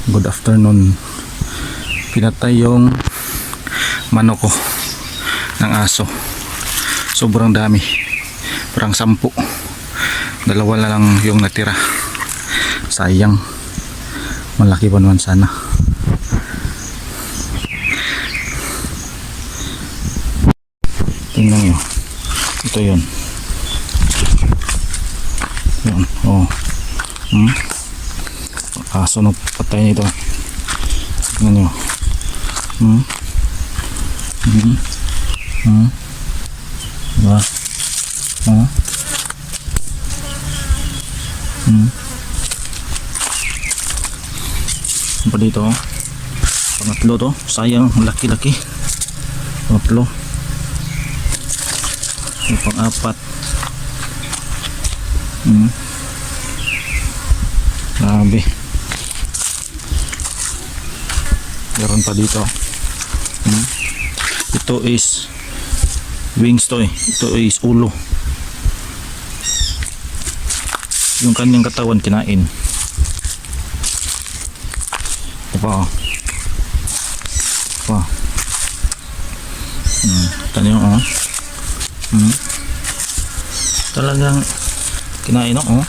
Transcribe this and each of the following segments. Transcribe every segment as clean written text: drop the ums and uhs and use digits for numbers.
Good afternoon. Pinatay yung manok ko ng aso. Sobrang dami. Parang 10. Dalawa na lang yung natira. Sayang. Malaki pa naman sana. Tingnan nyo. Ito yun. Yun. Oh. Aso na patay nito. Tingnan nyo. Diba? Apa dito? Pangatlo to. Sayang, laki-laki. Pangatlo. Yung pang-apat. Grabe. Meron pa dito. Ito is wings to eh. Ito is ulo. Yung kanyang katawan kinain. Ito pa oh. Pa. Tanyo oh. Talagang kinain oh.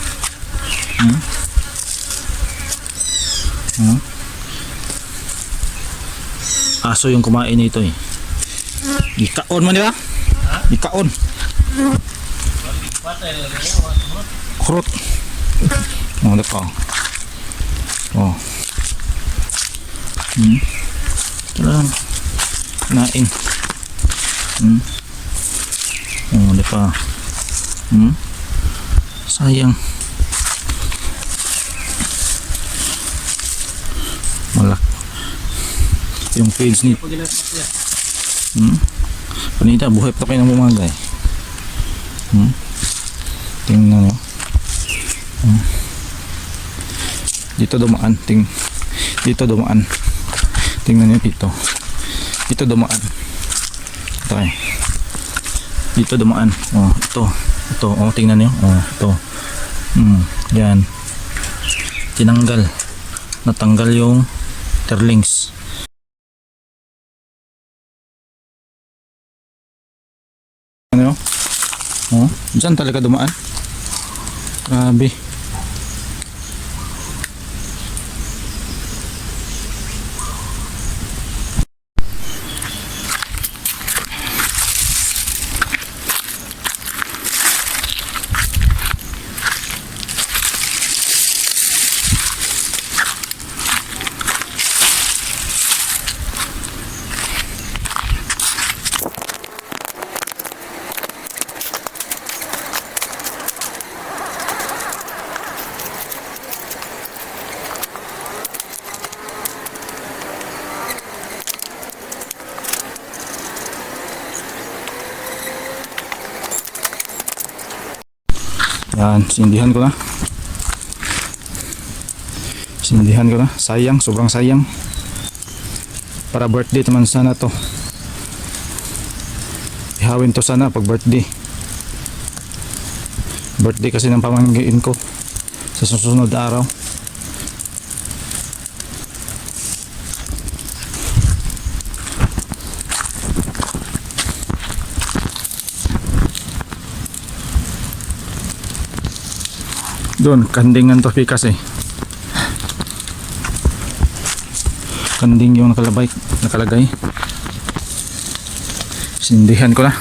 Aso yung kumain nito eh. Ikaon man diba? Ikaon. Kurot. Oh, dito. Oh. Talagang kinain. Oh, dito. Sayang. Malak. Yung page ni panita, buhay pa kayo ng bumaga eh. Tingnan nyo. Dito dumaan. Dito dumaan. Tingnan nyo dito. Dito dumaan. Ito eh. Dito dumaan. Oh, ito. Ito. Oh, tingnan nyo. Oh, ito. Yan. Tinanggal. Natanggal yung terlings. Ano? Oh, dyan talaga dumaan. Grabe. Yan, sindihan ko na. Sindihan ko na. Sayang, sobrang sayang. Para birthday naman sana to. Ihawin to sana pag birthday. Birthday kasi ng pamangkin ko sa susunod na araw. Doon, kandingan to pikas eh. Kanding yung nakalagay. Sindihan ko na.